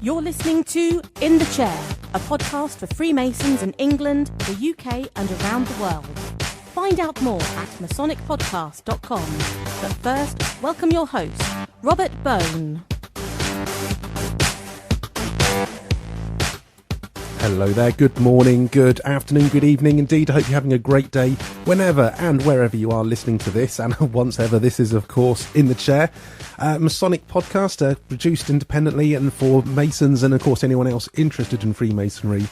You're listening to In the Chair, a podcast for Freemasons in England, the UK and around the world. Find out more at masonicpodcast.com. But first, welcome your host, Robert Bone. Hello there, good morning, good afternoon, good evening. Indeed, I hope you're having a great day whenever and wherever you are listening to this. And once ever, this is, of course, In the Chair, Masonic podcast, produced independently and for Masons and, of course, anyone else interested in Freemasonry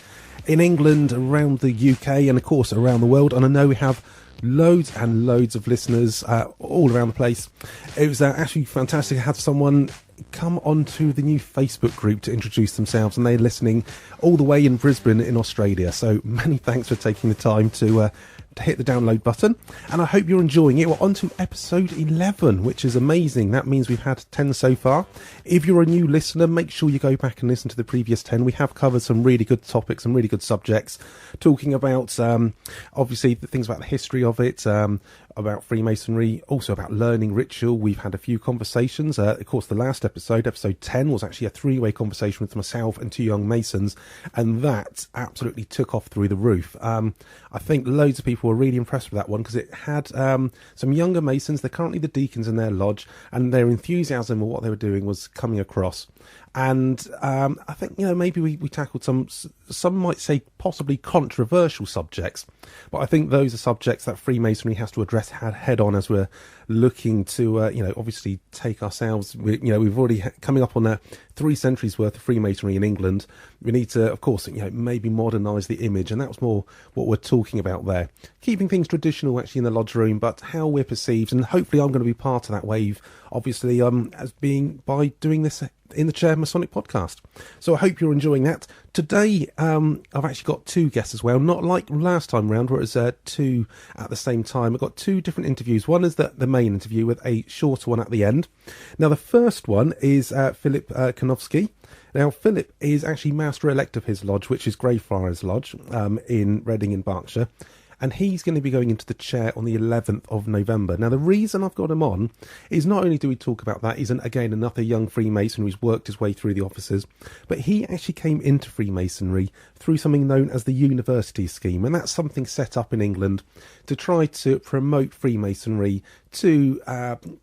in England, around the UK and, of course, around the world. And I know we have loads and loads of listeners all around the place. It was actually fantastic to have someone come onto the new Facebook group to introduce themselves, and they're listening all the way in Brisbane in Australia. So many thanks for taking the time to hit the download button, and I hope you're enjoying it. We're on to episode 11, which is amazing. That means we've had 10 so far. If you're a new listener, make sure you go back and listen to the previous 10. We have covered some really good topics and really good subjects, talking about obviously the things about the history of it, about Freemasonry, also about learning ritual. We've had a few conversations. Of course, the last episode 10, was actually a three-way conversation with myself and two young Masons, and that absolutely took off through the roof. I think loads of people were really impressed with that one because it had some younger Masons. They're currently the deacons in their lodge, and their enthusiasm of what they were doing was coming across. And I think, maybe we tackled some might say possibly controversial subjects, but I think those are subjects that Freemasonry has to address head on as we're looking to, obviously take ourselves. We've already coming up on 3 centuries worth of Freemasonry in England. We need to, of course, maybe modernise the image, and that was more what we're talking about there. Keeping things traditional actually in the lodge room, but how we're perceived, and hopefully I'm going to be part of that wave, obviously, as being by doing this In the Chair Masonic podcast. So I hope you're enjoying that. Today, I've actually got 2 guests as well, not like last time round where it was 2 at the same time. I've got 2 different interviews. One is the main interview with a shorter one at the end. Now, the first one is Philip Kunovski. Now, Philip is actually Master-elect of his lodge, which is Friars Lodge in Reading in Berkshire. And he's going to be going into the chair on the 11th of November. Now, the reason I've got him on is not only do we talk about that, he's, again, another young Freemason who's worked his way through the offices, but he actually came into Freemasonry through something known as the university scheme. And that's something set up in England to try to promote Freemasonry to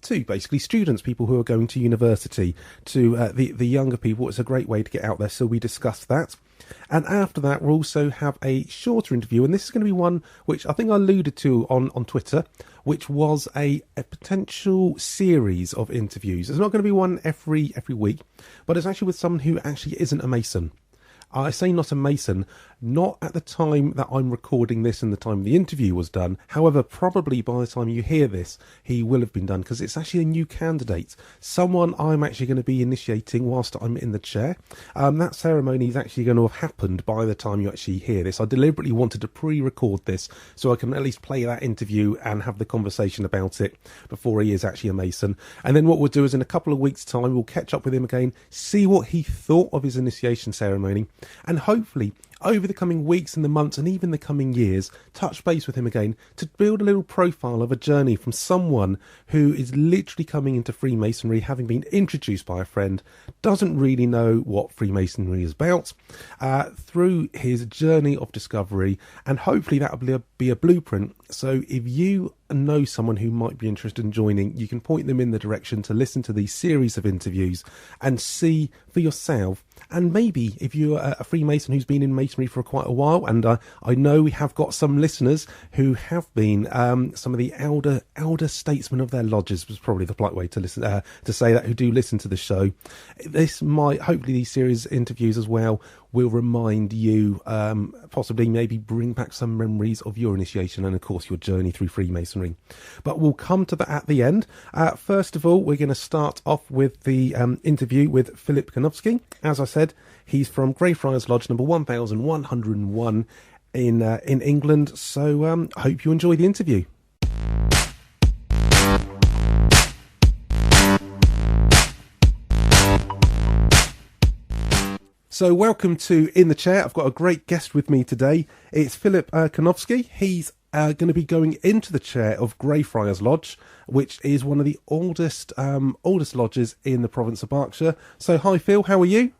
basically students, people who are going to university, to the younger people. It's a great way to get out there. So we discussed that. And after that, we'll also have a shorter interview, and this is going to be one which I think I alluded to on Twitter, which was a potential series of interviews. It's not going to be one every week, but it's actually with someone who actually isn't a Mason. I say not a Mason, not at the time that I'm recording this and the time the interview was done. However, probably by the time you hear this, he will have been done, because it's actually a new candidate. Someone I'm actually going to be initiating whilst I'm in the chair. That ceremony is actually going to have happened by the time you actually hear this. I deliberately wanted to pre-record this so I can at least play that interview and have the conversation about it before he is actually a Mason. And then what we'll do is in a couple of weeks' time, we'll catch up with him again, see what he thought of his initiation ceremony, and hopefully over the coming weeks and the months and even the coming years, touch base with him again to build a little profile of a journey from someone who is literally coming into Freemasonry, having been introduced by a friend, doesn't really know what Freemasonry is about, through his journey of discovery, and hopefully that will be a blueprint. So if you know someone who might be interested in joining, you can point them in the direction to listen to these series of interviews and see for yourself. And maybe if you're a Freemason who's been in Masonry for quite a while, and I know we have got some listeners who have been some of the elder statesmen of their lodges, was probably the polite way to listen to say that, who do listen to the show. This might, hopefully these series of interviews as well will remind you, possibly maybe bring back some memories of your initiation and of course your journey through Freemasonry. But we'll come to that at the end. First of all, we're going to start off with the interview with Philip Kunovski. As I said, he's from Friars Lodge number 1101 in England. So I hope you enjoy the interview. So welcome to In the Chair. I've got a great guest with me today. It's Philip Kunovski. He's going to be going into the chair of Friars Lodge, which is one of the oldest lodges in the province of Berkshire. So hi Phil, how are you?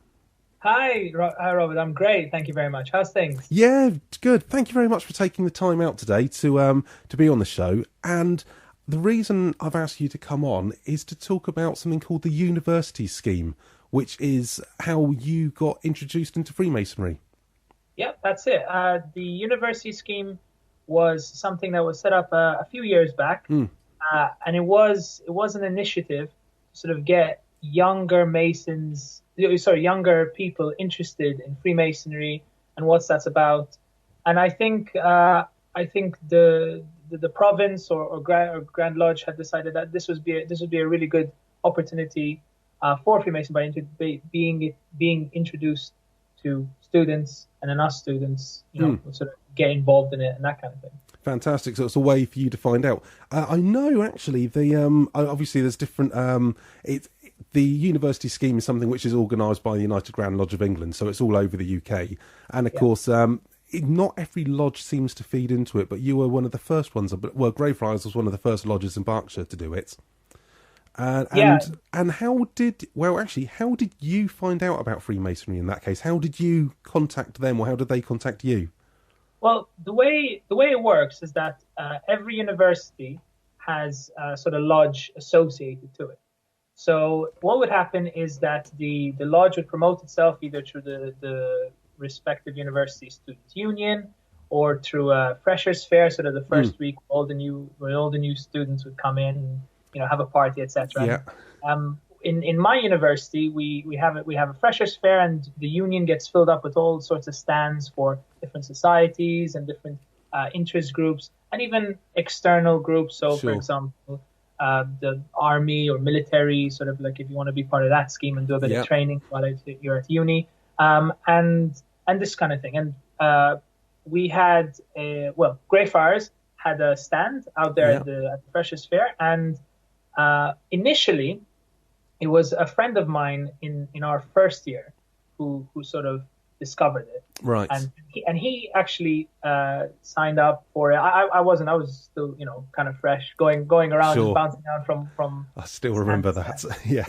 Hi, Robert. I'm great. Thank you very much. How's things? Yeah, good. Thank you very much for taking the time out today to be on the show. And the reason I've asked you to come on is to talk about something called the university scheme, which is how you got introduced into Freemasonry. Yep, that's it. The university scheme was something that was set up a few years back, Mm, and it was an initiative to sort of get younger people interested in Freemasonry and what that's about. And I think the province or Grand Lodge had decided that this would be a really good opportunity for Freemason by being introduced to students, and then us students, mm. would sort of get involved in it and that kind of thing. Fantastic. So it's a way for you to find out. I know actually obviously there's different the university scheme is something which is organised by the United Grand Lodge of England, so it's all over the UK. And of Yeah. course, not every lodge seems to feed into it, but you were one of the first ones. Well, Grey Friars was one of the first lodges in Berkshire to do it. And Yeah. and how did you find out about Freemasonry in that case? How did you contact them, or how did they contact you? Well, the way it works is that every university has sort of lodge associated to it. So what would happen is that the lodge would promote itself either through the respective university student union or through a freshers fair, sort of the Mm, first week where all the new students would come in and have a party, etc. yeah, In my university, we have a freshers fair, and the union gets filled up with all sorts of stands for different societies and different interest groups, and even external groups. So, for sure, example, the army or military, sort of like if you want to be part of that scheme and do a bit of yeah, training while you're at uni, and this kind of thing. And we had Grey Friars had a stand out there yeah, at the freshers fair, and initially it was a friend of mine in our first year who sort of discovered it, right, and he actually signed up for it. I wasn't. I was still kind of fresh, going around, just sure. bouncing around from I still stand remember to that. stand. Yeah,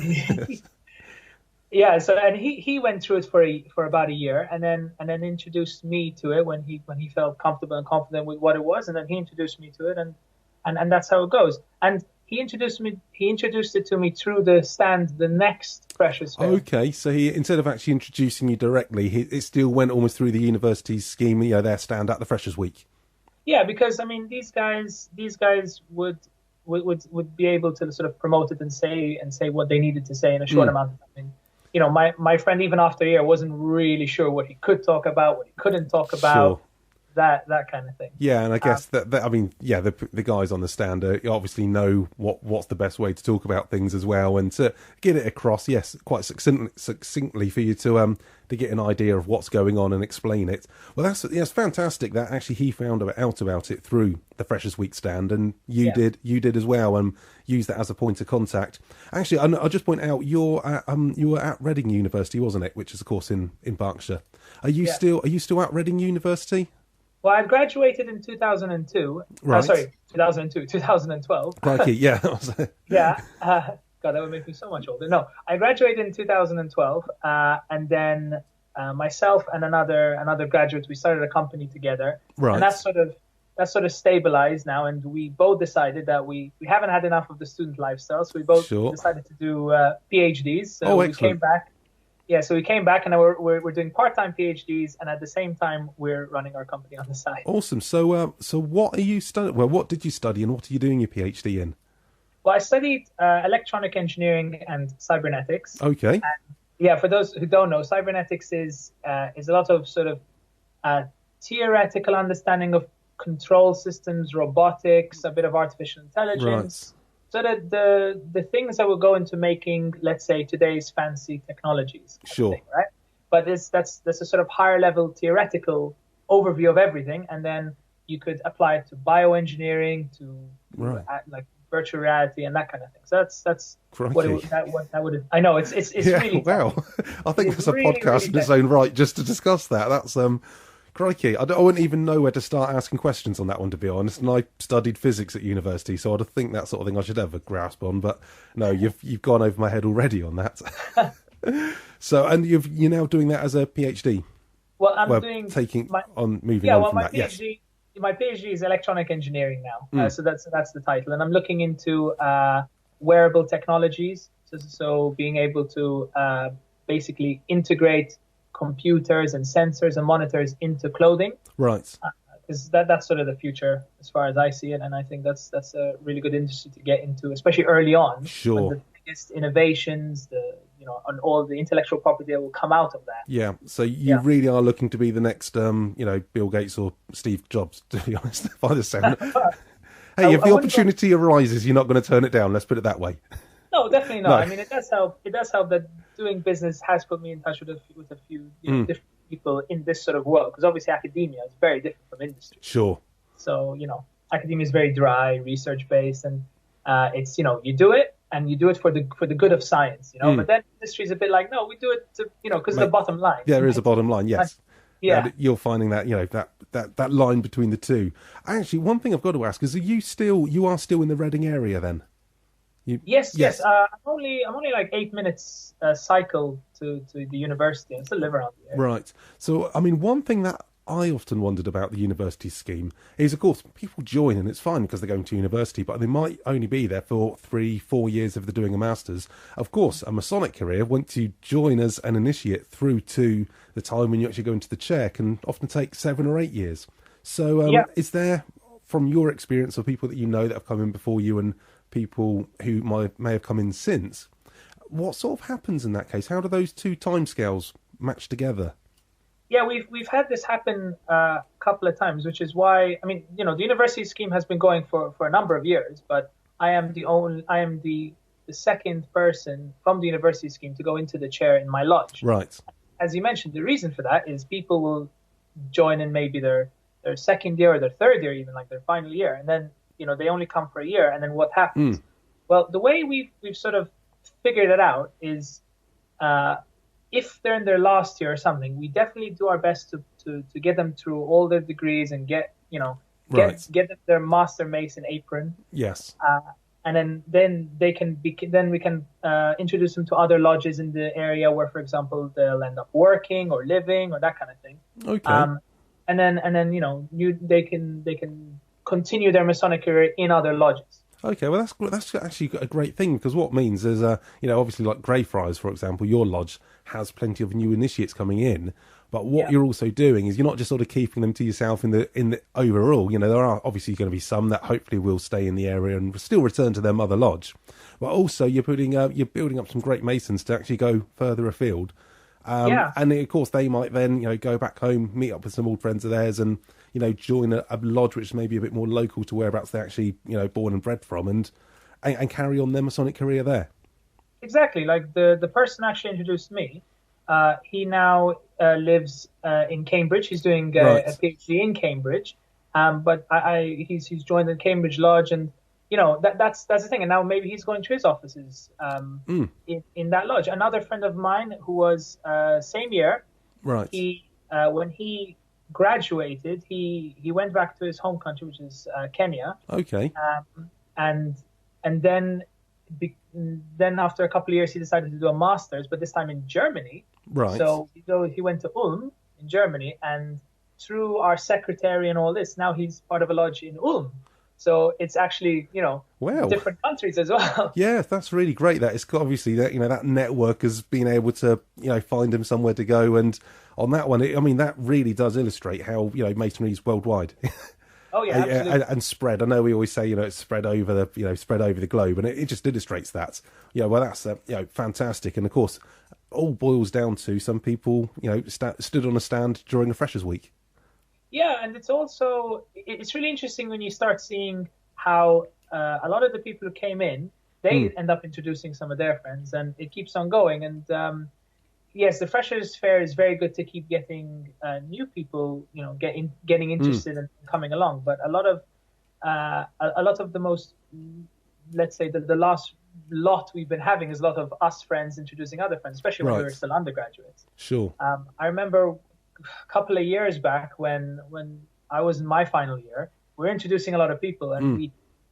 Yeah. So and he went through it for about a year, and then introduced me to it when he felt comfortable and confident with what it was, and then he introduced me to it, and that's how it goes. And he introduced it to me through the stand the next Freshers Fair. okay, so he, instead of actually introducing you directly, it still went almost through the university's scheme, their stand at the Freshers Week. Yeah, because I mean these guys would be able to sort of promote it and say what they needed to say in a short Mm, amount of time. And, my friend, even after a year, wasn't really sure what he could talk about, what he couldn't talk sure. about, that kind of thing. Yeah, and I Um, guess that I mean, yeah, the guys on the stand obviously know what's the best way to talk about things as well, and to get it across, yes, quite succinctly for you to get an idea of what's going on and explain it. Well, it's fantastic that actually he found out about it through the Freshers Week stand, and you yeah, did as well, and used that as a point of contact. Actually, I'll just point out you were at Reading University, wasn't it? Which is of course in Berkshire. yeah. Are you still at Reading University? Well, I graduated in 2002. Right. Sorry, 2002, 2012. Crikey, yeah. Yeah. God, that would make me so much older. No, I graduated in 2012, and then myself and another graduate, we started a company together, and Right. that's sort of stabilized now. And we both decided that we haven't had enough of the student lifestyle, so we both Sure. decided to do PhDs. So Oh, we came excellent. back. Yeah, so we came back, and now we're doing part-time PhDs, and at the same time we're running our company on the side. Awesome. So what are you studying? Well, what did you study, and what are you doing your PhD in? Well, I studied electronic engineering and cybernetics. Okay. Yeah, for those who don't know, cybernetics is a lot of sort of uh, theoretical understanding of control systems, robotics, a bit of artificial Right. intelligence. So that the things that will go into making, let's say, today's fancy technologies, kind of Sure. thing, right? But that's a sort of higher level theoretical overview of everything, and then you could apply it to bioengineering, to Right. like virtual reality and that kind of thing. So that's what it Crikey. would, what that would. I know it's Yeah. really Wow. technical. I think It's that's a really podcast really in its technical. own right just to discuss that. That's crikey. I wouldn't even know where to start asking questions on that one, to be honest. And I studied physics at university, so I'd think that sort of thing I should have a grasp on. But no, you've gone over my head already on that. So, and you're now doing that as a PhD. Well, I'm Well, doing moving yeah. on Well, from that. Yes. My PhD is electronic engineering now. So that's the title, and I'm looking into wearable technologies. So being able to basically integrate computers and sensors and monitors into clothing. Right. Because that's sort of the future as far as I see it, and I think that's a really good industry to get into, especially early on. Sure. When the biggest innovations, and all the intellectual property that will come out of that. Yeah. So you really are looking to be the next, Bill Gates or Steve Jobs, to be honest. By the sound. Hey, if the opportunity arises, you're not going to turn it down. Let's put it that way. No, definitely not. No. I mean, it does help. It does help that doing business has put me in touch with a few different people in this sort of world. Because obviously, academia is very different from industry. Sure. So academia is very dry, research based, and it's you do it and you do it for the good of science. But then industry is a bit like, no, we do it to because of the bottom line. There is a bottom line. Yes. Yeah. And you're finding that that line between the two. Actually, one thing I've got to ask is, you are still in the Reading area then? Yes. I'm only like 8 minutes cycle to the university. I still live around the area. Right. So, I mean, one thing that I often wondered about the university scheme is, of course, people join and it's fine because they're going to university, but they might only be there for 3-4 years if they're doing a master's. Of course, a Masonic career, once you join as an initiate through to the time when you actually go into the chair, can often take 7 or 8 years. So, is there, from your experience of people that you know that have come in before you and people who may have come in since, what sort of happens in that case? How do those two timescales match together? Yeah, we've had this happen a couple of times, which is why, I mean, the university scheme has been going for a number of years, but I am the second person from the university scheme to go into the chair in my lodge. Right. As you mentioned, the reason for that is people will join in maybe their second year or their third year, even like their final year, and then they only come for a year, and then what happens? Well, the way we've sort of figured it out is, if they're in their last year or something, we definitely do our best to get them through all their degrees and get them their Master Mason apron. Yes. And then we can introduce them to other lodges in the area where, for example, they'll end up working or living or that kind of thing. Okay. And then they can continue their Masonic career in other lodges. Okay, well that's actually a great thing, because what it means is, obviously like Grey Friars, for example, your lodge has plenty of new initiates coming in, but what you're also doing is you're not just sort of keeping them to yourself in the overall. There are obviously going to be some that hopefully will stay in the area and still return to their mother lodge, but also you're building up some great Masons to actually go further afield. And of course they might then go back home, meet up with some old friends of theirs, and join a lodge which may be a bit more local to whereabouts they're actually born and bred from, and carry on their Masonic career there. Exactly. Like the person actually introduced me, he now lives in Cambridge. He's doing a PhD in Cambridge, but he's joined the Cambridge Lodge, and that's the thing. And now maybe he's going to his offices in that lodge. Another friend of mine who was same year, right? He when he graduated, he went back to his home country, which is Kenya. Okay. And then after a couple of years, he decided to do a master's, but this time in Germany. Right. So he went to Ulm in Germany, and through our secretary and all this, now he's part of a lodge in Ulm. So it's actually, different countries as well. Yeah, that's really great. That is obviously that that network has been able to find him somewhere to go, and on that one, that really does illustrate how Masonry is worldwide. Oh yeah, absolutely. And spread. I know we always say it's spread over the globe, and it just illustrates that. Well, that's fantastic, and of course, all boils down to some people stood on a stand during a Freshers Week. Yeah, and it's really interesting when you start seeing how a lot of the people who came in, they end up introducing some of their friends, and it keeps on going. And yes, the Freshers Fair is very good to keep getting new people, getting interested and coming along. But a lot of the most, let's say, the last lot we've been having is a lot of us friends introducing other friends, especially when we were still undergraduates. Sure. I remember a couple of years back when I was in my final year, we were introducing a lot of people, and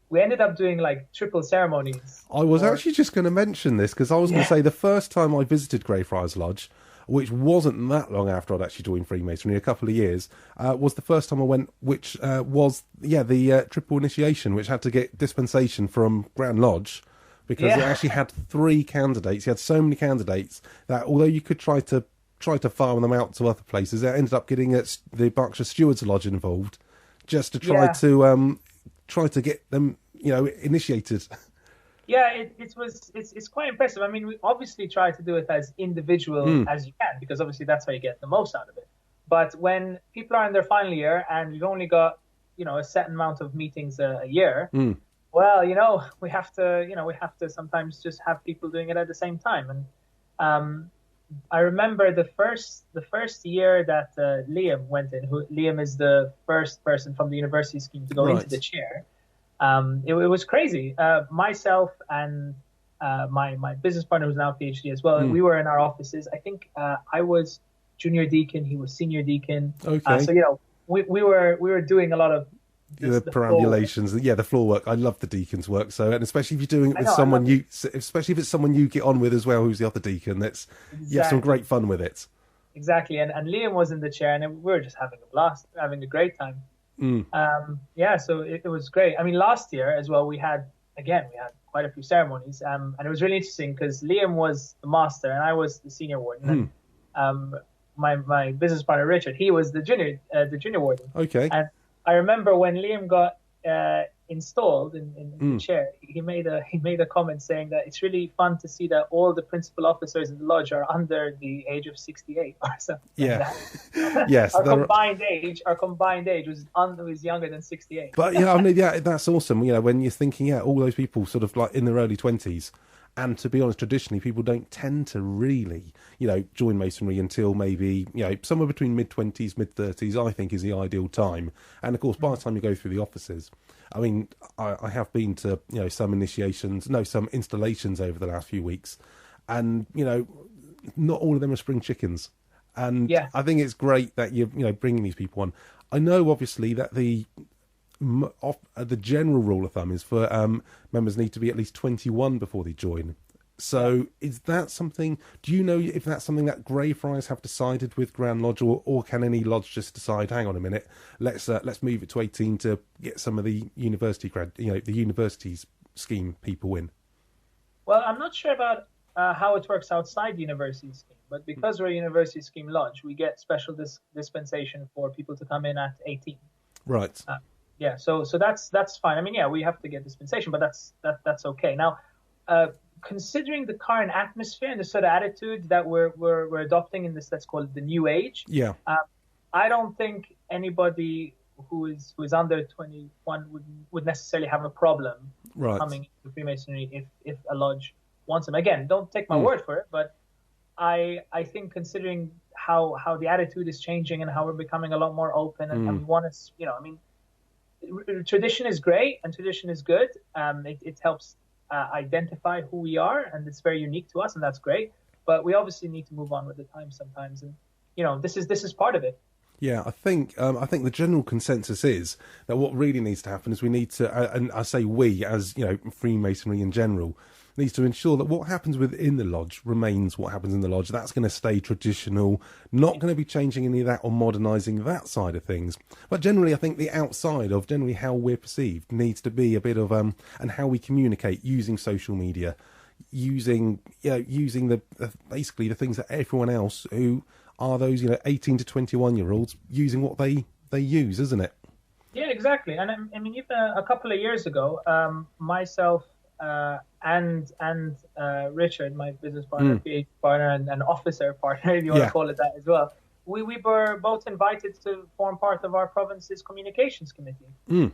we ended up doing like triple ceremonies. I was actually just going to mention this, because I was going to say the first time I visited Greyfriars Lodge, which wasn't that long after I'd actually joined Freemasonry, a couple of years, was the first time I went, which was the triple initiation, which had to get dispensation from Grand Lodge, because it actually had 3 candidates. You had so many candidates that although you could try to farm them out to other places, it ended up getting the Berkshire Stewards Lodge involved, just to try to get them, initiated. Yeah, it's quite impressive. I mean, we obviously try to do it as individual as you can, because obviously that's how you get the most out of it. But when people are in their final year and you've only got, a set amount of meetings a year, well, we have to sometimes just have people doing it at the same time. And I remember the first year that Liam went in. Liam is the first person from the university scheme to go into the chair. It was crazy. Myself and my business partner, who's now a PhD as well, we were in our offices. I think I was junior deacon, he was senior deacon. Okay. So we were doing a lot of the perambulations, the floor work. I love the deacon's work. So, and especially if you're doing it with someone especially if it's someone you get on with as well, who's the other deacon. You have some great fun with it. Exactly. And Liam was in the chair, and we were just having a blast, having a great time. So it was great. I mean, last year as well, we had quite a few ceremonies, and it was really interesting because Liam was the master and I was the senior warden. And, my business partner Richard, he was the junior warden. Okay. And I remember when Liam got installed in the chair, he made a comment saying that it's really fun to see that all the principal officers in the lodge are under the age of 68 or something. Yeah. Like that. Yes. Our combined age was younger than 68. But that's awesome. When you're thinking, all those people sort of like in their early 20s. And to be honest, traditionally, people don't tend to really, join Masonry until maybe, somewhere between mid-20s, mid-30s, I think is the ideal time. And, of course, by the time you go through the offices, I mean, I have been to, some installations over the last few weeks. And, not all of them are spring chickens. And I think it's great that you're, bringing these people on. I know, obviously, that the general rule of thumb is for members need to be at least 21 before they join. So is that something, do you know if that's something that Greyfriars have decided with Grand Lodge, or can any lodge just decide, hang on a minute, let's move it to 18 to get some of the university the university's scheme people in? Well, I'm not sure about how it works outside the university scheme, but because we're a university scheme lodge, we get special dispensation for people to come in at 18. Right. So that's fine. I mean, we have to get dispensation, but that's okay. Now, considering the current atmosphere and the sort of attitude that we're adopting in this, let's call it the new age. Yeah. I don't think anybody who is under 21 would necessarily have a problem coming to Freemasonry if a lodge wants them. Again, don't take my word for it, but I think considering how the attitude is changing and how we're becoming a lot more open and we want to, tradition is great and tradition is good. It helps identify who we are, and it's very unique to us, and that's great. But we obviously need to move on with the times sometimes, and this is part of it. Yeah, I think the general consensus is that what really needs to happen is we need to, and I say we as Freemasonry in general, needs to ensure that what happens within the lodge remains what happens in the lodge. That's going to stay traditional, not going to be changing any of that or modernising that side of things. But generally, I think the outside of generally how we're perceived needs to be a bit of and how we communicate using social media, using the basically the things that everyone else who are those 18 to 21-year-olds using what they use, isn't it? Yeah, exactly. And I mean, even a couple of years ago, myself and Richard, my business partner, PhD partner, and officer partner, if you want to call it that as well, we were both invited to form part of our province's communications committee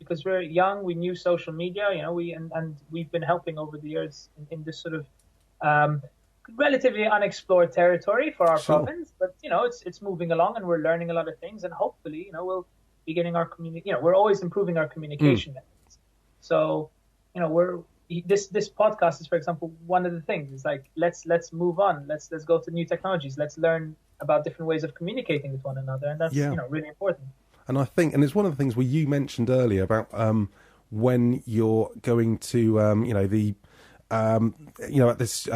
because we're young, we knew social media, we've been helping over the years in this sort of relatively unexplored territory for our province, but it's moving along and we're learning a lot of things, and hopefully we'll be getting our we're always improving our communication methods. So this podcast is, for example, one of the things. It's like let's move on, let's go to new technologies, let's learn about different ways of communicating with one another, and that's really important. And I think, and it's one of the things where you mentioned earlier about when you're going to, at this,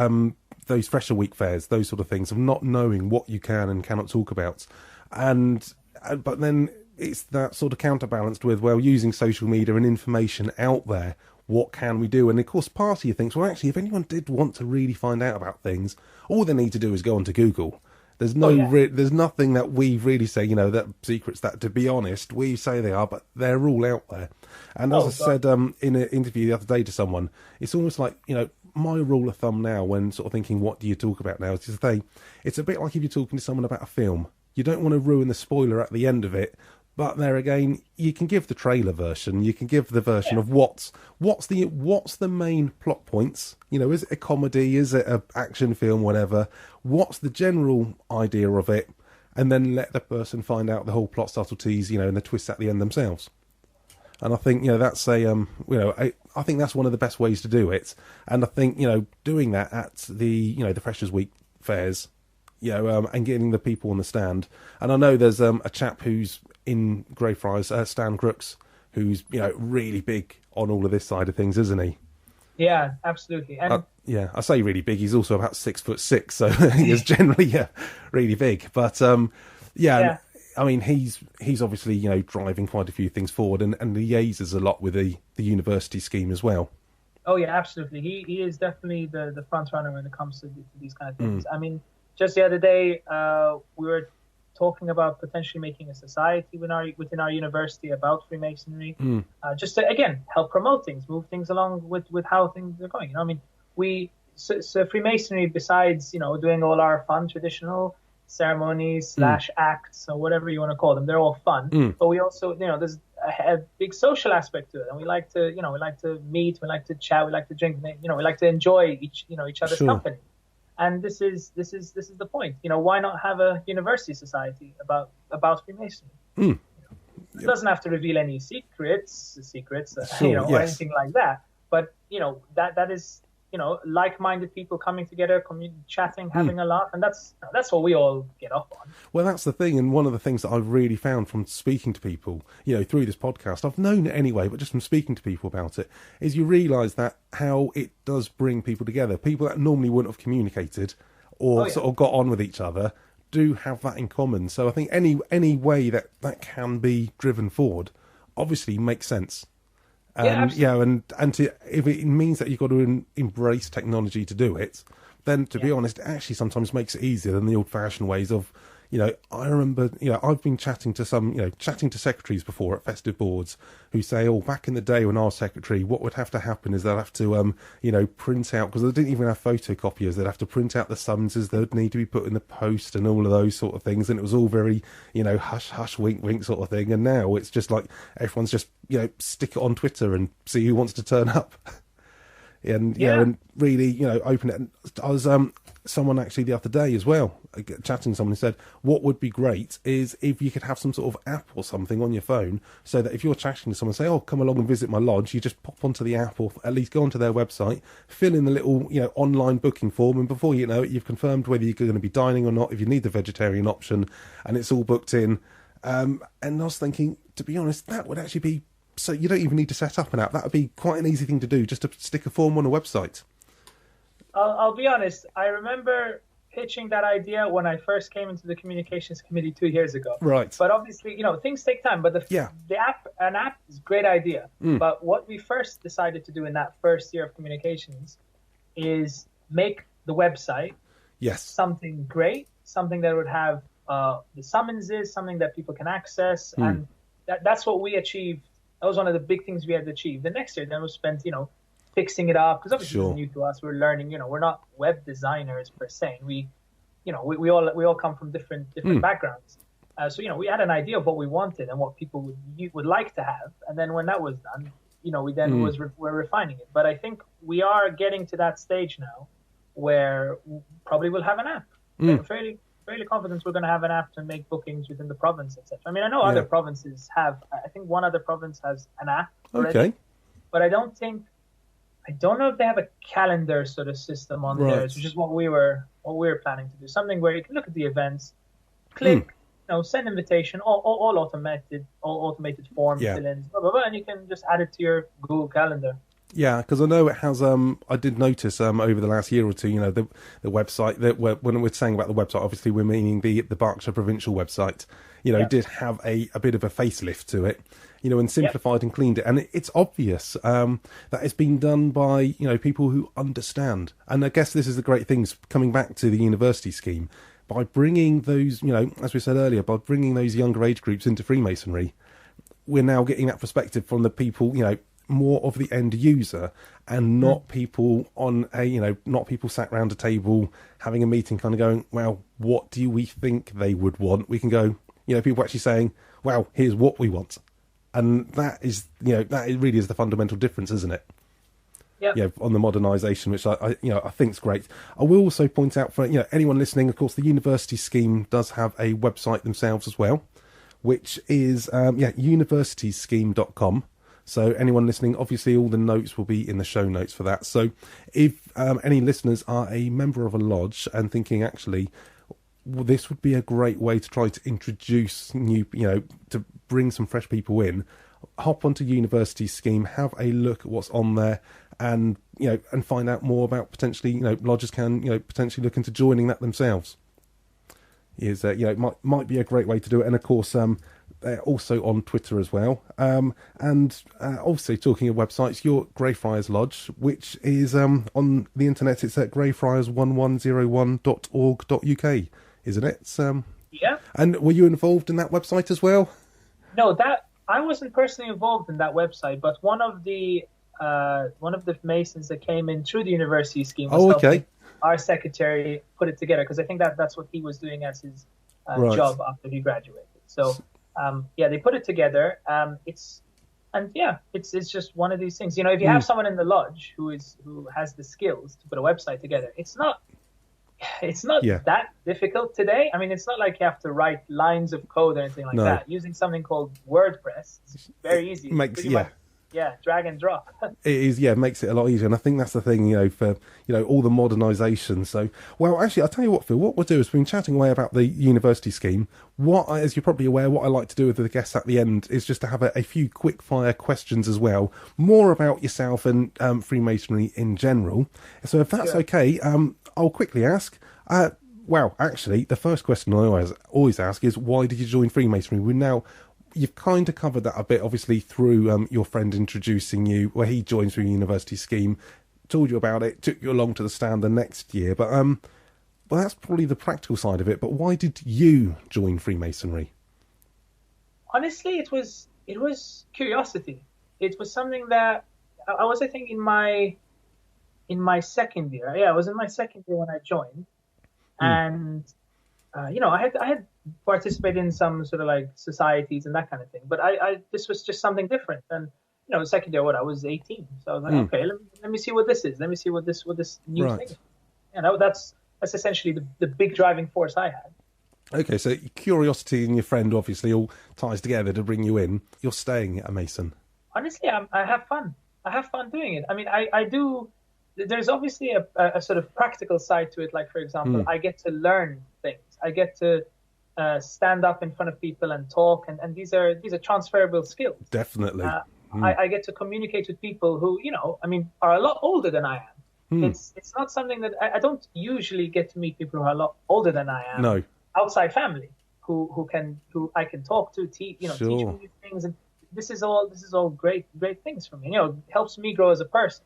those Fresher Week fairs, those sort of things, of not knowing what you can and cannot talk about. But then it's that sort of counterbalanced with, well, using social media and information out there, what can we do? And of course, part of you thinks, well, actually, if anyone did want to really find out about things, all they need to do is go onto Google. There's there's nothing that we really say, that secrets that, to be honest, we say they are, but they're all out there. And as I said in an interview the other day to someone, it's almost like, my rule of thumb now when sort of thinking, what do you talk about now, is to say, it's a bit like if you're talking to someone about a film. You don't want to ruin the spoiler at the end of it. But there again, you can give the trailer version. You can give the version of what's the main plot points. Is it a comedy? Is it an action film? Whatever. What's the general idea of it? And then let the person find out the whole plot subtleties, and the twists at the end themselves. And I think that's I think that's one of the best ways to do it. And I think doing that at the the Freshers Week fairs, and getting the people on the stand. And I know there's a chap who's in Friars, Stan Crooks, who's really big on all of this side of things, isn't he? Yeah, absolutely. And I say really big. He's also about 6'6", so he is generally really big. But I mean, he's obviously driving quite a few things forward, and liaises a lot with the university scheme as well. Oh yeah, absolutely. He is definitely the front runner when it comes to these kind of things. I mean, just the other day we were talking about potentially making a society within our university about Freemasonry, just to, again, help promote things, move things along with how things are going. I mean, so Freemasonry, besides, doing all our fun traditional ceremonies / acts or whatever you want to call them, they're all fun. But we also, there's a big social aspect to it, and we like to meet, we like to chat, we like to drink, we like to enjoy each other's company. And this is the point. Why not have a university society about Freemasonry? It doesn't have to reveal any secrets, or anything like that. But that is like-minded people coming together, chatting, having a laugh, and that's what we all get up on. Well, that's the thing, and one of the things that I've really found from speaking to people, through this podcast, I've known it anyway, but just from speaking to people about it, is you realise that how it does bring people together. People that normally wouldn't have communicated or sort of got on with each other do have that in common. So I think any way that can be driven forward obviously makes sense. And if it means that you've got to embrace technology to do it, then to be honest, it actually sometimes makes it easier than the old-fashioned ways of, I remember, I've been chatting to secretaries before at festive boards who say, back in the day when I was secretary, what would have to happen is they'll have to, print out, because they didn't even have photocopiers, they'd have to print out the summonses that would need to be put in the post and all of those sort of things. And it was all very, hush, hush, wink, wink sort of thing. And now it's just like everyone's just, stick it on Twitter and see who wants to turn up. And and really, open it. And I was someone actually the other day as well, chatting to someone who said, what would be great is if you could have some sort of app or something on your phone, so that if you're chatting to someone, say, come along and visit my lodge, you just pop onto the app, or at least go onto their website, fill in the little online booking form, and before you know it, you've confirmed whether you're going to be dining or not, if you need the vegetarian option, and it's all booked in. And I was thinking, to be honest, that would actually be, so you don't even need to set up an app. That would be quite an easy thing to do, just to stick a form on a website. I'll be honest. I remember pitching that idea when I first came into the communications committee 2 years ago. Right. But obviously, things take time. But an app is a great idea. But what we first decided to do in that first year of communications is make the website something great, something that would have the summonses, something that people can access, and that's what we achieved. That was one of the big things we had achieved. The next year then was spent, fixing it up, because obviously it's new to us. We're learning, we're not web designers per se. We all come from different backgrounds. So we had an idea of what we wanted and what people would like to have. And then when that was done, we then we're refining it. But I think we are getting to that stage now where probably we'll have an app. I'm fairly confident we're going to have an app to make bookings within the province, etc. I mean, I know other provinces have. I think one other province has an app already, but I don't know if they have a calendar sort of system on theirs, which is what we were planning to do. Something where you can look at the events, click, send invitation, all automated form fill-ins, blah, blah, blah, and you can just add it to your Google Calendar. Yeah, because I know it has. I did notice over the last year or two, the website that when we're saying about the website, obviously we're meaning the Berkshire Provincial website. Did have a bit of a facelift to it, and simplified and cleaned it. And it's obvious that it's been done by people who understand. And I guess this is the great things coming back to the university scheme by bringing those, as we said earlier, by bringing those younger age groups into Freemasonry. We're now getting that perspective from the people, more of the end user, and not people on not people sat around a table having a meeting kind of going, well, what do we think they would want? We can go, people actually saying, well, here's what we want. And that is, that really is the fundamental difference, isn't it? Yeah. On the modernisation, which I think is great. I will also point out for anyone listening, of course, the university scheme does have a website themselves as well, which is universityscheme.com. So anyone listening, obviously all the notes will be in the show notes for that. So if any listeners are a member of a lodge and thinking, actually, this would be a great way to try to introduce new, to bring some fresh people in, hop onto University Scheme, have a look at what's on there, and and find out more about potentially, lodges can, potentially look into joining that themselves. Is it might be a great way to do it. And of course, they're also on Twitter as well. And also talking of websites, your Greyfriars Lodge, which is on the internet, it's at greyfriars1101.org.uk, isn't it? Yeah. And were you involved in that website as well? No, I wasn't personally involved in that website, but one of the Masons that came in through the university scheme was helping our secretary put it together, because I think that's what he was doing as his job after he graduated. So they put it together. It's just one of these things. If you have someone in the lodge who has the skills to put a website together, it's not that difficult today. I mean, it's not like you have to write lines of code or anything like that. Using something called WordPress is very easy. Drag and drop. It is, makes it a lot easier. And I think that's the thing, for, all the modernisation. So, well, actually, I'll tell you what, Phil, what we'll do is we've been chatting away about the university scheme. As you're probably aware, what I like to do with the guests at the end is just to have a few quick fire questions as well, more about yourself and Freemasonry in general. So if that's okay, I'll quickly ask, actually, the first question I always ask is, why did you join Freemasonry? You've kind of covered that a bit, obviously, through your friend introducing you, where he joined through university scheme, told you about it, took you along to the stand the next year. But, that's probably the practical side of it. But why did you join Freemasonry? Honestly, it was curiosity. It was something that I was, I think, in my second year. Yeah, I was in my second year when I joined. And, I had participated in some sort of like societies and that kind of thing, but this was just something different. And second year, I was 18, so I was like, okay, let me see what this is. Let me see what this new thing is. That's essentially the big driving force I had. Okay, so curiosity and your friend obviously all ties together to bring you in. You're staying at a Mason. Honestly, I have fun. I have fun doing it. I mean, I do. There's obviously a sort of practical side to it. Like, for example, I get to learn things. I get to stand up in front of people and talk, and these are transferable skills. Definitely. I get to communicate with people who, are a lot older than I am. It's not something that I don't usually get to meet people who are a lot older than I am. No. Outside family who I can talk to, teach me new things, and this is all great things for me. It helps me grow as a person.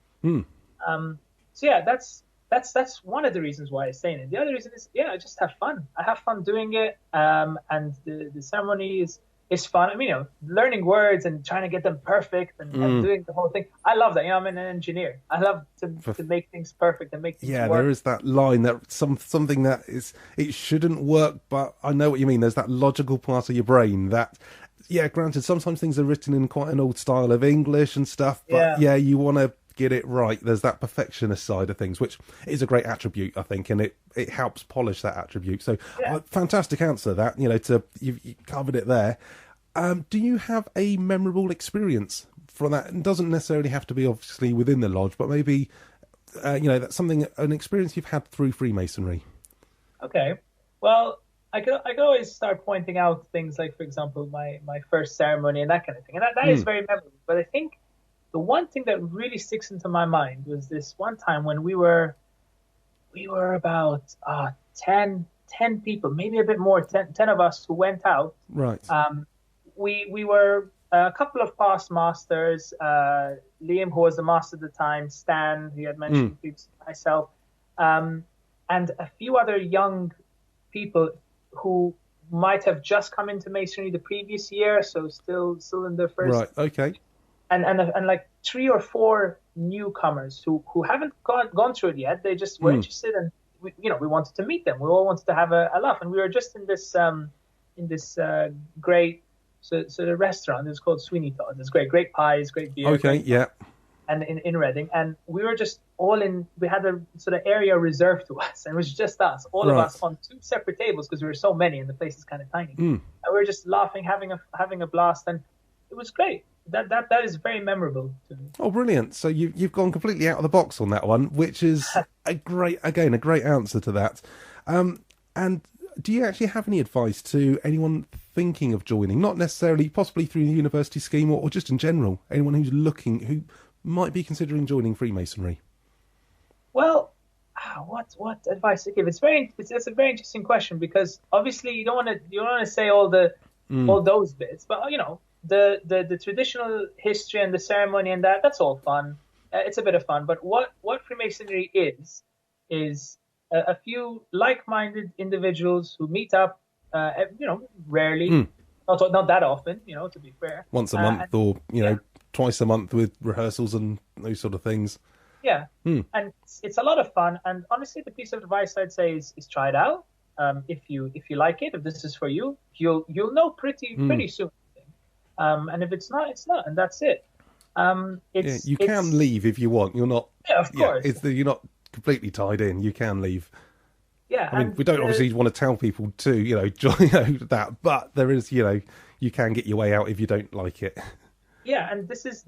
That's one of the reasons why I stay in it. The other reason is, I just have fun. I have fun doing it, and the ceremony is fun. I mean, learning words and trying to get them perfect and doing the whole thing. I love that. I'm an engineer. I love to make things perfect and make things work. There is that line that something that it shouldn't work, but I know what you mean. There's that logical part of your brain that, granted, sometimes things are written in quite an old style of English and stuff, but you want to get it right. There's that perfectionist side of things, which is a great attribute, I think, and it helps polish that attribute. So fantastic answer that, you covered it there. Do you have a memorable experience from that? It doesn't necessarily have to be obviously within the lodge, but maybe that's an experience you've had through Freemasonry. Okay. Well, I could always start pointing out things like, for example, my first ceremony and that kind of thing, and that is very memorable. But I think the one thing that really sticks into my mind was this one time when we were about 10 people, maybe a bit more, 10 of us who went out. Right. We were a couple of past masters, Liam, who was the master at the time, Stan, who had mentioned previously, myself, and a few other young people who might have just come into Masonry the previous year, so still in their first. Right. Okay. And like 3 or 4 newcomers who haven't gone through it yet. They just were interested, and we wanted to meet them. We all wanted to have a laugh, and we were just in this great so the restaurant is called Sweeney Todd. It's great pies, great beer. Okay, yeah. And in Reading, and we were just all in. We had a sort of area reserved to us, and it was just us, all of us, on 2 separate tables because we were so many, and the place is kind of tiny. And we were just laughing, having a blast, and it was great. That is very memorable to me. Oh, brilliant! So you've gone completely out of the box on that one, which is a great answer to that. And do you actually have any advice to anyone thinking of joining? Not necessarily, possibly through the university scheme, or just in general, anyone who might be considering joining Freemasonry? Well, what advice to give? It's a very interesting question, because obviously you don't want to say all those bits, but the traditional history and the ceremony and that's all fun. It's a bit of fun, but what Freemasonry is a few like-minded individuals who meet up, rarely, not that often, to be fair. Once a month, or twice a month with rehearsals and those sort of things. Yeah, and it's a lot of fun. And honestly, the piece of advice I'd say is try it out. If you like it, if this is for you, you'll know pretty soon. And if it's not, it's not, and that's it. You can leave if you want. You're not. Yeah, of course. You're not completely tied in. You can leave. Yeah, I mean, we don't obviously want to tell people to, join that, but there is, you can get your way out if you don't like it. Yeah, and this is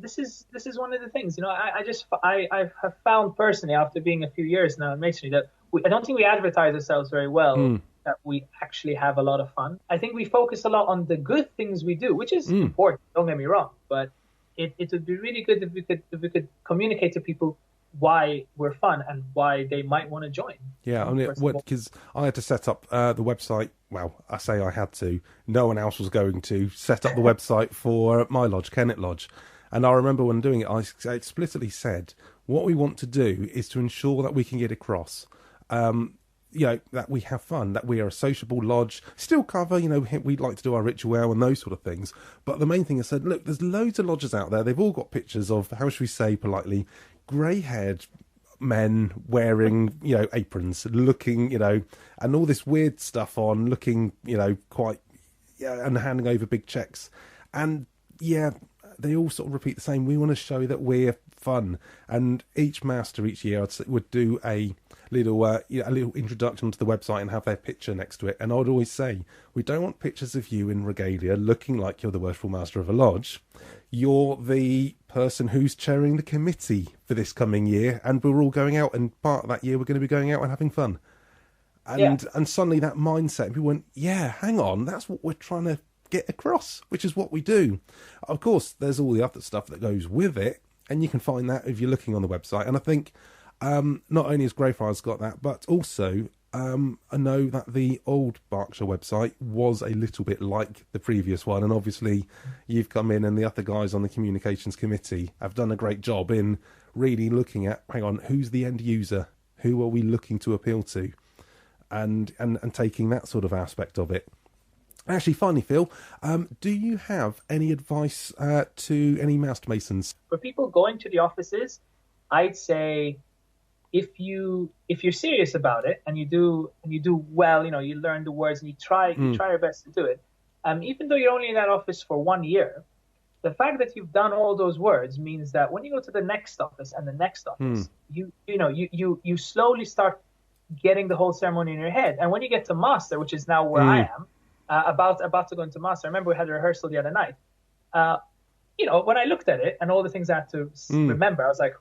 one of the things, I have found personally, after being a few years now in Masonry, that I don't think we advertise ourselves very well, that we actually have a lot of fun. I think we focus a lot on the good things we do, which is important, don't get me wrong, but it would be really good if we could communicate to people why we're fun and why they might want to join. Yeah, because I had to set up the website. Well, I say I had to. No one else was going to set up the website for my lodge, Kennet Lodge. And I remember when doing it, I explicitly said, what we want to do is to ensure that we can get across, that we have fun, that we are a sociable lodge, still cover, we'd like to do our ritual and those sort of things. But the main thing is, said, look, there's loads of lodges out there. They've all got pictures of, how should we say politely, grey-haired men wearing, aprons, looking, and all this weird stuff on, looking, quite, and handing over big checks. And, they all sort of repeat the same. We want to show that we're fun. And each master each year would do a little introduction to the website and have their picture next to it. And I would always say, we don't want pictures of you in regalia looking like you're the worshipful master of a lodge. You're the person who's chairing the committee for this coming year, and we're all going out, and part of that year we're going to be going out and having fun. And suddenly that mindset, people went, hang on, that's what we're trying to get across, which is what we do. Of course, there's all the other stuff that goes with it, and you can find that if you're looking on the website. And I think not only has Greyfriars got that, but also I know that the old Berkshire website was a little bit like the previous one, and obviously you've come in and the other guys on the communications committee have done a great job in really looking at, hang on, who's the end user? Who are we looking to appeal to? And taking that sort of aspect of it. Actually, finally, Phil, do you have any advice to any Master Masons? For people going to the offices, I'd say if you're serious about it and you do well, you learn the words and you try your best to do it. Even though you're only in that office for 1 year, the fact that you've done all those words means that when you go to the next office and the next office, you slowly start getting the whole ceremony in your head. And when you get to master, which is now where I am, about to go into master, I remember we had a rehearsal the other night. When I looked at it and all the things I had to remember, I was like,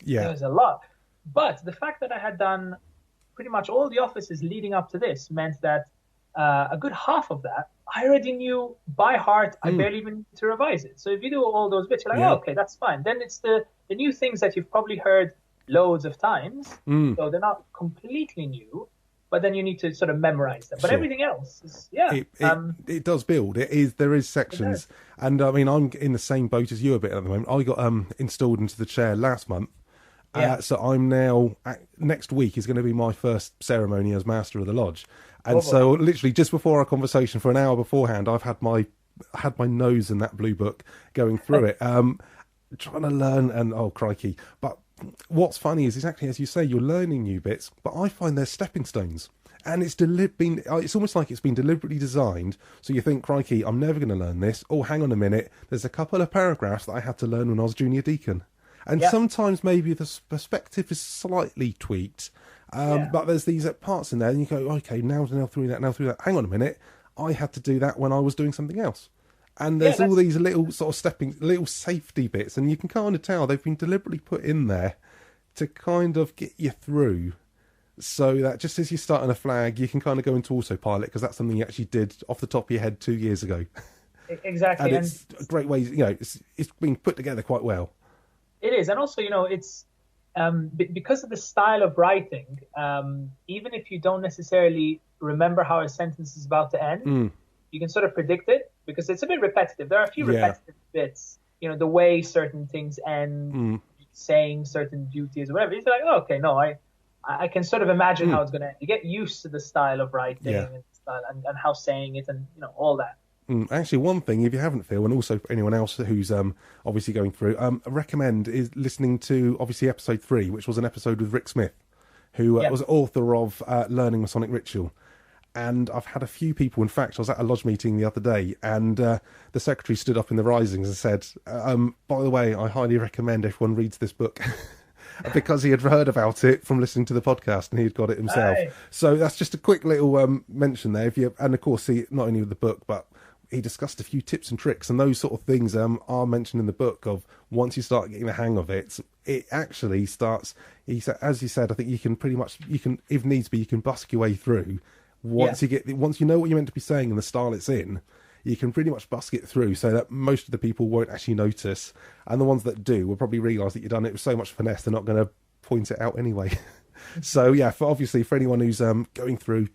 there's a lot. But the fact that I had done pretty much all the offices leading up to this meant that a good half of that I already knew by heart. I barely even need to revise it. So if you do all those bits, you're like, oh, okay, that's fine. Then it's the new things that you've probably heard loads of times. So they're not completely new, but then you need to sort of memorize them. But everything else is, it does build. There is sections. And I mean, I'm in the same boat as you a bit at the moment. I got installed into the chair last month. So I'm now, next week is going to be my first ceremony as Master of the Lodge. And so literally just before our conversation, for an hour beforehand, I've had my nose in that blue book going through it, trying to learn, and oh crikey. But what's funny is exactly as you say, you're learning new bits, but I find they're stepping stones. And it's almost like it's been deliberately designed. So you think, crikey, I'm never going to learn this. Oh, hang on a minute. There's a couple of paragraphs that I had to learn when I was junior deacon. And sometimes maybe the perspective is slightly tweaked. But there's these parts in there, and you go, okay, now through that. Hang on a minute, I had to do that when I was doing something else. And there's all these little sort of little safety bits, and you can kind of tell they've been deliberately put in there to kind of get you through, so that just as you're starting a flag, you can kind of go into autopilot, because that's something you actually did off the top of your head 2 years ago. Exactly. And it's a great way, it's been put together quite well. It is, and also, it's because of the style of writing, even if you don't necessarily remember how a sentence is about to end, you can sort of predict it, because it's a bit repetitive. There are a few repetitive bits, the way certain things end, saying certain duties or whatever. It's like, oh, okay, no, I can sort of imagine how it's going to end. You get used to the style of writing and how saying it and, all that. Actually, one thing, if you haven't, Phil, and also for anyone else who's obviously going through, I recommend is listening to, obviously, episode 3, which was an episode with Rick Smith, who was author of Learning Masonic Ritual. And I've had a few people, in fact, I was at a lodge meeting the other day, and the secretary stood up in the risings and said, by the way, I highly recommend everyone reads this book. Because he had heard about it from listening to the podcast, and he had got it himself. Aye. So that's just a quick little mention there. And of course, not only with the book, but he discussed a few tips and tricks, and those sort of things are mentioned in the book. Of once you start getting the hang of it, it actually starts. He said, as you said, I think you can, if needs be, you can busk your way through. Once you know what you're meant to be saying and the style it's in, you can pretty much busk it through, so that most of the people won't actually notice, and the ones that do will probably realise that you've done it with so much finesse they're not going to point it out anyway. So for anyone who's going through,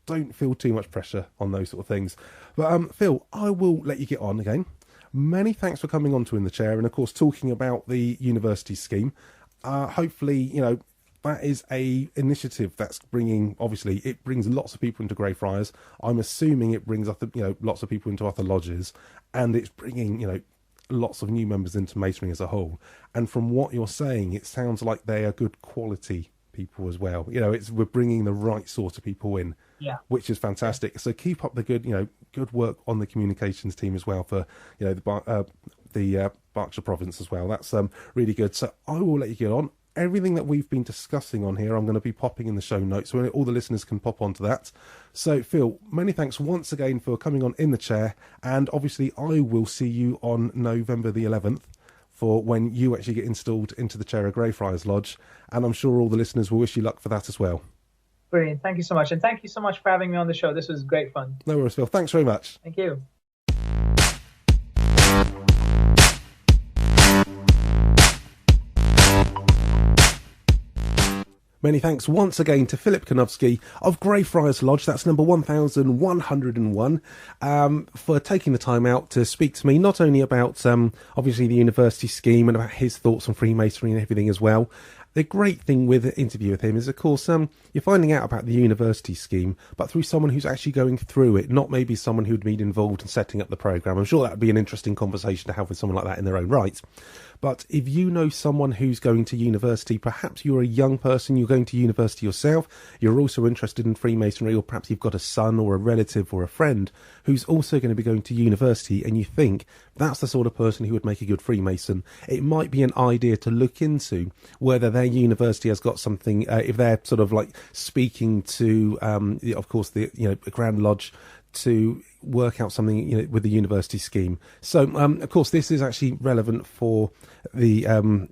don't feel too much pressure on those sort of things. But Phil, I will let you get on again. Many thanks for coming on to In the Chair, and of course talking about the university scheme. Hopefully, that is a initiative that's it brings lots of people into Greyfriars. I'm assuming it brings lots of people into other lodges, and it's bringing lots of new members into Masonry as a whole. And from what you're saying, it sounds like they are good quality people as well. We're bringing the right sort of people in, which is fantastic. So keep up the good work on the communications team as well for the Berkshire province as well. That's really good. So I will let you get on. Everything that we've been discussing on here, I'm going to be popping in the show notes so all the listeners can pop onto that. So, Phil, many thanks once again for coming on In the Chair, and obviously I will see you on November the 11th for when you actually get installed into the chair of Greyfriars Lodge, and I'm sure all the listeners will wish you luck for that as well. Brilliant. Thank you so much, and thank you so much for having me on the show. This was great fun. No worries, Phil. Thanks very much. Thank you. Many thanks once again to Philip Kunovski of Greyfriars Lodge, that's number 1101, for taking the time out to speak to me, not only about obviously the university scheme and about his thoughts on Freemasonry and everything as well. The great thing with the interview with him is, of course, you're finding out about the university scheme, but through someone who's actually going through it, not maybe someone who'd been involved in setting up the programme. I'm sure that would be an interesting conversation to have with someone like that in their own right. But if you know someone who's going to university, perhaps you're a young person, you're going to university yourself, you're also interested in Freemasonry, or perhaps you've got a son or a relative or a friend who's also going to be going to university, and you think that's the sort of person who would make a good Freemason, it might be an idea to look into whether their university has got something, if they're sort of like speaking to, of course, the Grand Lodge, to work out something, with the university scheme. So, of course, this is actually relevant for the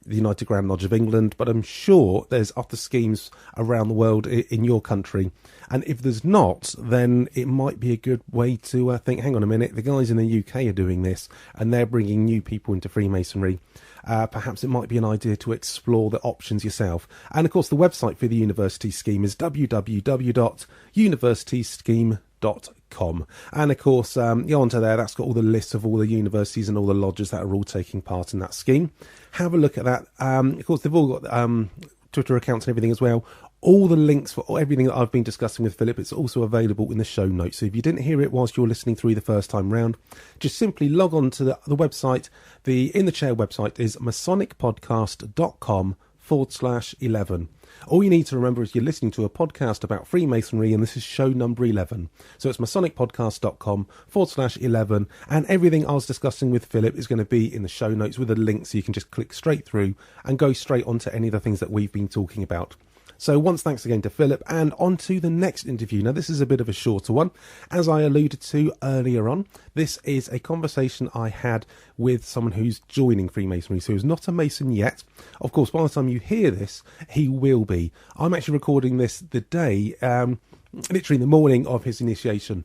United Grand Lodge of England, but I'm sure there's other schemes around the world in your country. And if there's not, then it might be a good way to think, hang on a minute, the guys in the UK are doing this and they're bringing new people into Freemasonry. Perhaps it might be an idea to explore the options yourself. And of course, the website for the university scheme is www.universityscheme.com. And of course, go onto there, that's got all the lists of all the universities and all the lodges that are all taking part in that scheme. Have a look at that. Of course, they've all got Twitter accounts and everything as well. All the links for everything that I've been discussing with Philip, it's also available in the show notes. So if you didn't hear it whilst you're listening through the first time round, just simply log on to the website. The In the Chair website is masonicpodcast.com/11. All you need to remember is you're listening to a podcast about Freemasonry, and this is show number 11. So it's masonicpodcast.com/11, and everything I was discussing with Philip is going to be in the show notes with a link, so you can just click straight through and go straight onto any of the things that we've been talking about. So once thanks again to Philip, and on to the next interview. Now, this is a bit of a shorter one. As I alluded to earlier on, this is a conversation I had with someone who's joining Freemasonry, so he's not a Mason yet. Of course, by the time you hear this, he will be. I'm actually recording this the day, literally in the morning of his initiation.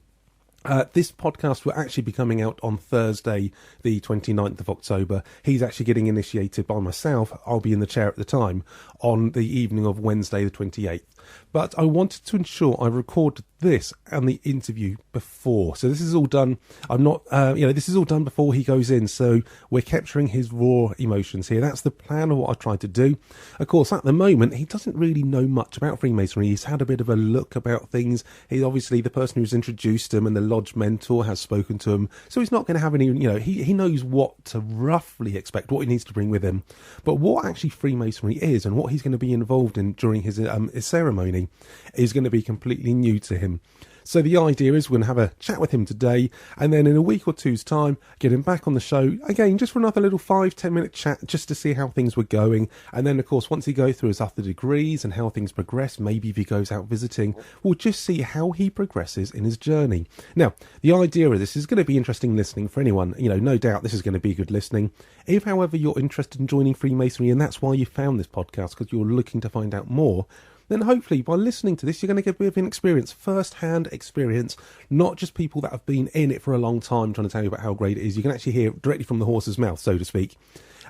This podcast will actually be coming out on Thursday, the 29th of October. He's actually getting initiated by myself. I'll be in the chair at the time on the evening of Wednesday, the 28th. But I wanted to ensure I recorded this and the interview before. So this is all done. This is all done before he goes in. So we're capturing his raw emotions here. That's the plan of what I tried to do. Of course, at the moment, he doesn't really know much about Freemasonry. He's had a bit of a look about things. He's obviously the person who's introduced him, and the lodge mentor has spoken to him. So he's not going to have any, he knows what to roughly expect, what he needs to bring with him. But what actually Freemasonry is and what he's going to be involved in during his ceremony is going to be completely new to him. So the idea is we're going to have a chat with him today, and then in a week or two's time, get him back on the show again, just for another little 5-10 minute chat, just to see how things were going. And then, of course, once he goes through his other degrees and how things progress, maybe if he goes out visiting, we'll just see how he progresses in his journey. Now, the idea of this is going to be interesting listening for anyone. No doubt this is going to be good listening. If, however, you're interested in joining Freemasonry, and that's why you found this podcast, because you're looking to find out more, then hopefully by listening to this, you're going to get a bit of an experience, first-hand experience, not just people that have been in it for a long time trying to tell you about how great it is. You can actually hear directly from the horse's mouth, so to speak,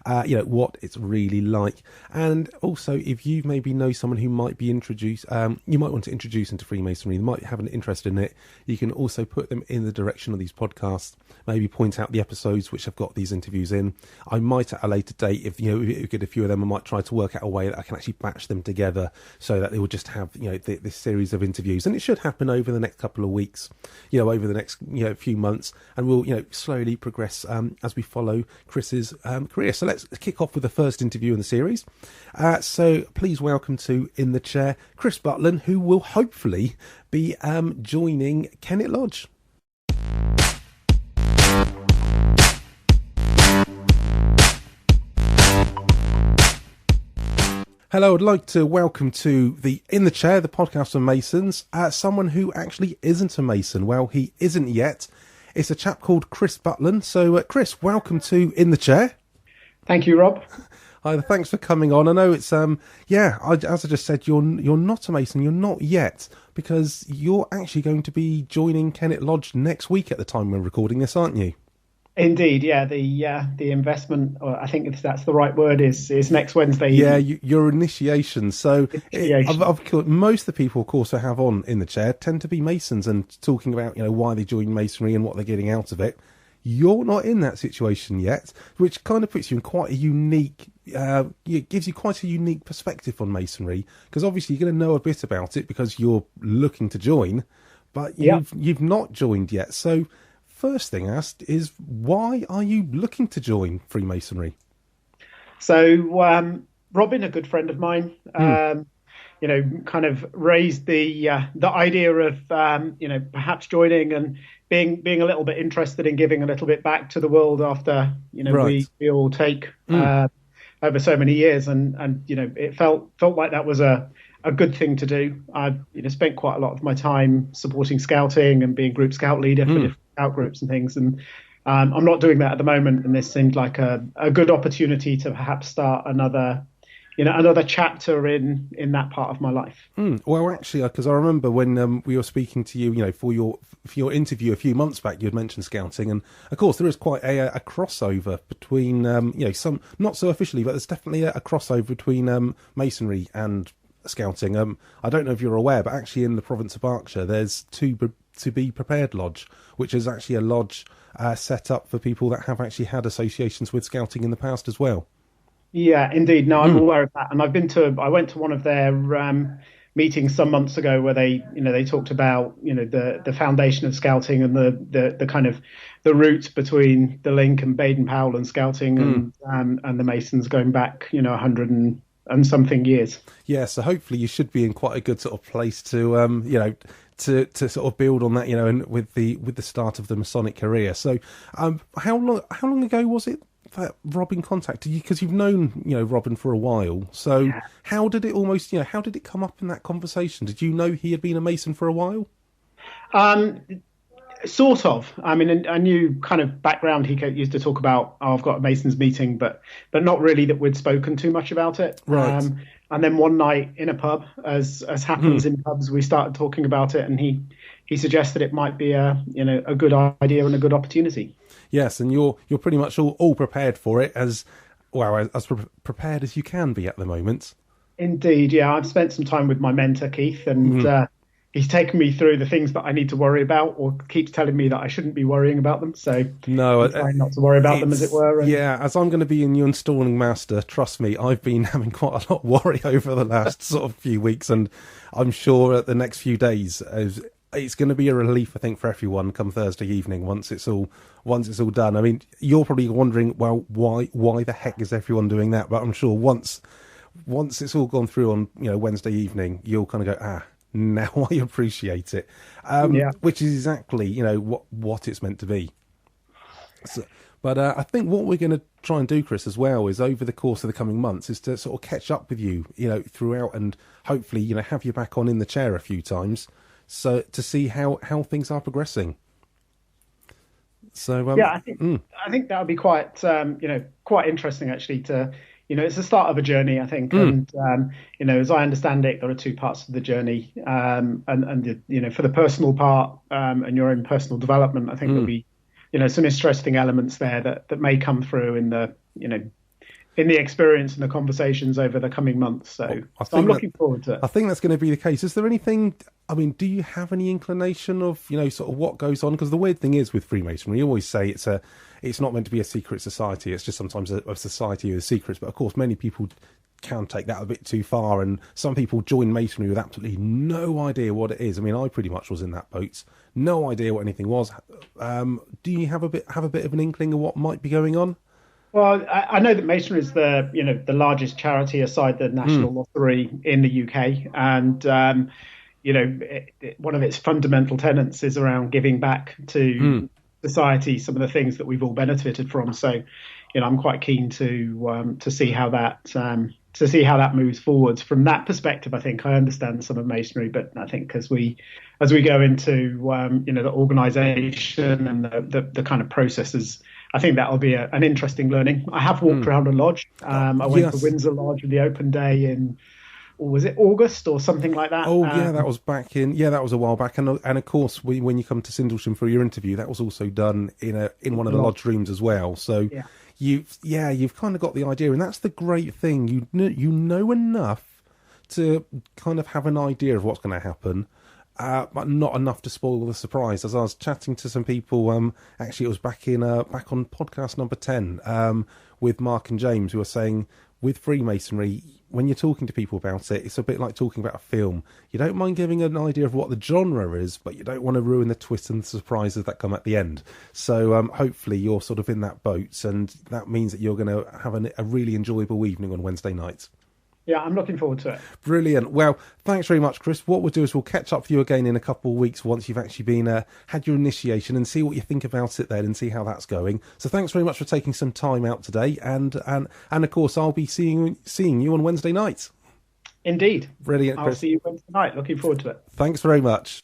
what it's really like. And also, if you maybe know someone who might be introduced, you might want to introduce into Freemasonry, they might have an interest in it, you can also put them in the direction of these podcasts, maybe point out the episodes which have got these interviews in. I might at a later date, if you get a few of them, I might try to work out a way that I can actually batch them together so that they will just have this series of interviews, and it should happen over the next couple of weeks, over the next few months, and we'll slowly progress as we follow Chris's career. So let's kick off with the first interview in the series. So please welcome to In the Chair, Chris Butland, who will hopefully be joining Kennet Lodge. Hello, I'd like to welcome to the In the Chair, the podcast for Masons, someone who actually isn't a Mason. Well, he isn't yet. It's a chap called Chris Butland. So, Chris, welcome to In the Chair. Thank you, Rob. Hi, thanks for coming on. I know it's, as I just said, you're not a Mason, you're not yet, because you're actually going to be joining Kennet Lodge next week at the time we're recording this, aren't you? Indeed, yeah. The investment, or I think if that's the right word, is next Wednesday. Yeah, your initiation. So most of the people, of course, I have on In the Chair tend to be Masons and talking about why they joined Masonry and what they're getting out of it. You're not in that situation yet, which kind of puts you in quite a unique, it gives you quite a unique perspective on Masonry, because obviously you're going to know a bit about it because you're looking to join, but you've not joined yet. So first thing asked is, why are you looking to join Freemasonry? So Robin, a good friend of mine, kind of raised the idea of perhaps joining and being a little bit interested in giving a little bit back to the world after we all take over so many years, and it felt like that was a good thing to do. I spent quite a lot of my time supporting scouting and being group scout leader for different scout groups and things. And I'm not doing that at the moment. And this seemed like a good opportunity to perhaps start another chapter in that part of my life. Well, actually, because I remember when we were speaking to you, for your interview a few months back, you had mentioned scouting, and of course there is quite a crossover between, some not so officially, but there's definitely a crossover between Masonry and scouting. I don't know if you're aware, but actually in the province of Berkshire, there's to be prepared lodge, which is actually a lodge set up for people that have actually had associations with scouting in the past as well. Yeah, indeed. No, I'm aware of that, and I went to one of their meetings some months ago where they talked about the foundation of scouting and the kind of the roots between the link and Baden-Powell and scouting and the Masons going back 100 and something years. Yeah, so hopefully you should be in quite a good sort of place to to sort of build on that, and with the start of the Masonic career. So how long ago was it that Robin contacted you? Because you've known Robin for a while, so how did it come up in that conversation? Did you know he had been a Mason for a while? Sort of. I mean, I knew kind of background. He used to talk about, I've got a Masons meeting, but not really that we'd spoken too much about it. Right. And then one night in a pub, as happens in pubs, we started talking about it, and he suggested it might be a good idea and a good opportunity. Yes, and you're pretty much all prepared for it, as prepared as you can be at the moment. Indeed, yeah. I've spent some time with my mentor, Keith, and he's taken me through the things that I need to worry about, or keeps telling me that I shouldn't be worrying about them. So I'm trying not to worry about them, as it were. Yeah, as I'm going to be a new installing master, trust me, I've been having quite a lot of worry over the last sort of few weeks, and I'm sure at the next few days, it's going to be a relief, I think, for everyone come Thursday evening once it's all done. I mean, you're probably wondering, well, why the heck is everyone doing that? But I'm sure once it's all gone through on Wednesday evening, you'll kind of go, now I appreciate it, which is exactly what it's meant to be. So, but I think what we're going to try and do, Chris, as well, is over the course of the coming months, is to sort of catch up with you, throughout, and hopefully have you back on in the chair a few times, so to see how things are progressing. So I think that would be quite quite interesting, actually, to it's the start of a journey, I think, and as I understand it, there are two parts of the journey, and for the personal part and your own personal development, I think there'll be some interesting elements there that may come through in the in the experience and the conversations over the coming months. So I'm looking forward to it. I think that's going to be the case. Is there anything, I mean, do you have any inclination of, sort of what goes on? Because the weird thing is with Freemasonry, you always say it's not meant to be a secret society. It's just sometimes a society with secrets. But of course, many people can take that a bit too far. And some people join Masonry with absolutely no idea what it is. I mean, I pretty much was in that boat. No idea what anything was. Do you have a bit of an inkling of what might be going on? Well, I know that Masonry is the largest charity aside the National Lottery in the UK, and one of its fundamental tenets is around giving back to society some of the things that we've all benefited from. So, I'm quite keen to see how that moves forwards. From that perspective, I think I understand some of Masonry, but I think as we go into the organisation and the kind of processes, I think that'll be an interesting learning. I have walked around a lodge. I went to Windsor Lodge on the open day in, or was it August or something like that? Oh, that was that was a while back. And of course, when you come to Sindlesham for your interview, that was also done in one of the lodge rooms as well. So you've kind of got the idea, and that's the great thing. You know enough to kind of have an idea of what's going to happen. But not enough to spoil the surprise. As I was chatting to some people, actually it was back on podcast number 10 with Mark and James, who were saying with Freemasonry, when you're talking to people about it, it's a bit like talking about a film. You don't mind giving an idea of what the genre is, but you don't want to ruin the twists and the surprises that come at the end. So hopefully you're sort of in that boat, and that means that you're going to have a really enjoyable evening on Wednesday night. Yeah, I'm looking forward to it. Brilliant. Well, thanks very much, Chris. What we'll do is we'll catch up with you again in a couple of weeks once you've actually been had your initiation, and see what you think about it then, and see how that's going. So thanks very much for taking some time out today, and of course I'll be seeing you on Wednesday night. Indeed. Brilliant, Chris. I'll see you Wednesday night. Looking forward to it. Thanks very much.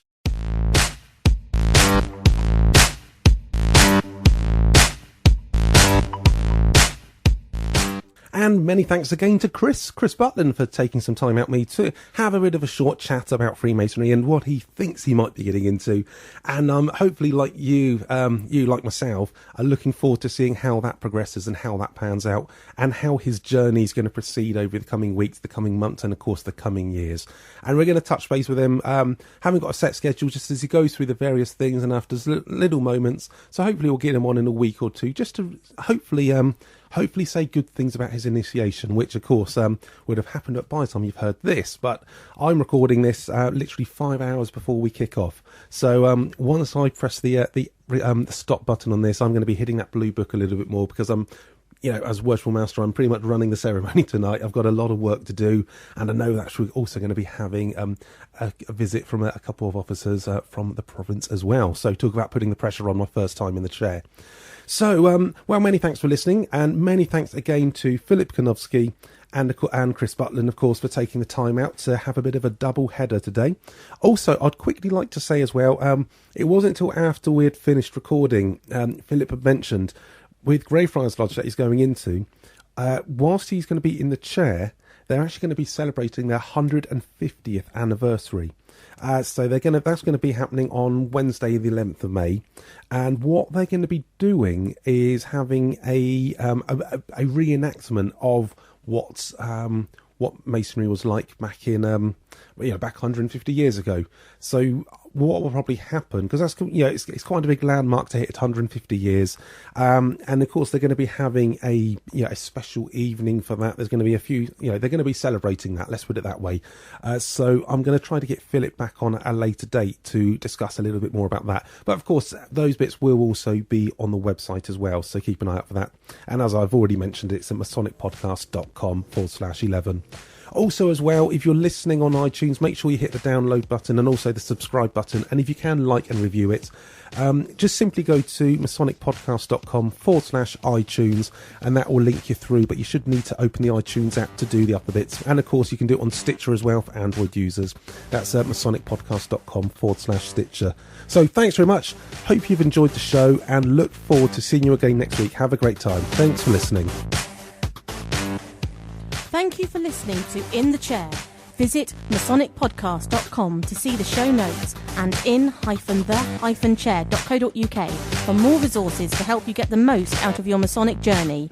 And many thanks again to Chris Butlin for taking some time out with me to have a bit of a short chat about Freemasonry and what he thinks he might be getting into. And hopefully, like you like myself, are looking forward to seeing how that progresses and how that pans out and how his journey is going to proceed over the coming weeks, the coming months, and of course the coming years. And we're going to touch base with him. Haven't got a set schedule, just as he goes through the various things and after little moments. So hopefully we'll get him on in a week or two, just to hopefully say good things about his initiation, which of course would have happened by the time you've heard this. But I'm recording this literally 5 hours before we kick off. So once I press the stop button on this, I'm going to be hitting that blue book a little bit more because as worshipful master, I'm pretty much running the ceremony tonight. I've got a lot of work to do, and I know that we're also going to be having a visit from a couple of officers from the province as well. So talk about putting the pressure on my first time in the chair. So, many thanks for listening, and many thanks again to Philip Kunovski and Chris Butlin, of course, for taking the time out to have a bit of a double header today. Also, I'd quickly like to say as well, it wasn't until after we had finished recording, Philip had mentioned, with Friars Lodge that he's going into, whilst he's going to be in the chair, they're actually going to be celebrating their 150th anniversary. So that's going to be happening on Wednesday, the 11th of May. And what they're going to be doing is having a reenactment of what Masonry was like back in back 150 years ago. So what will probably happen, because that's it's quite a big landmark to hit 150 years, and of course they're going to be having a special evening for that. There's going to be a few, they're going to be celebrating that, let's put it that way. So I'm going to try to get Philip back on at a later date to discuss a little bit more about that. But of course those bits will also be on the website as well, so keep an eye out for that. And as I've already mentioned, it's at masonicpodcast.com/11. Also as well, if you're listening on iTunes, make sure you hit the download button and also the subscribe button. And if you can, like and review it. Just simply go to masonicpodcast.com/iTunes and that will link you through. But you should need to open the iTunes app to do the upper bits. And of course, you can do it on Stitcher as well for Android users. That's at masonicpodcast.com/Stitcher. So thanks very much. Hope you've enjoyed the show and look forward to seeing you again next week. Have a great time. Thanks for listening. Thank you for listening to In the Chair. Visit masonicpodcast.com to see the show notes and in-the-chair.co.uk for more resources to help you get the most out of your Masonic journey.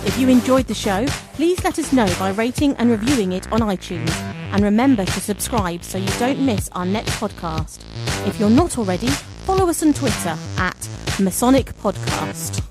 If you enjoyed the show, please let us know by rating and reviewing it on iTunes. And remember to subscribe so you don't miss our next podcast. If you're not already, follow us on Twitter at Masonic Podcast.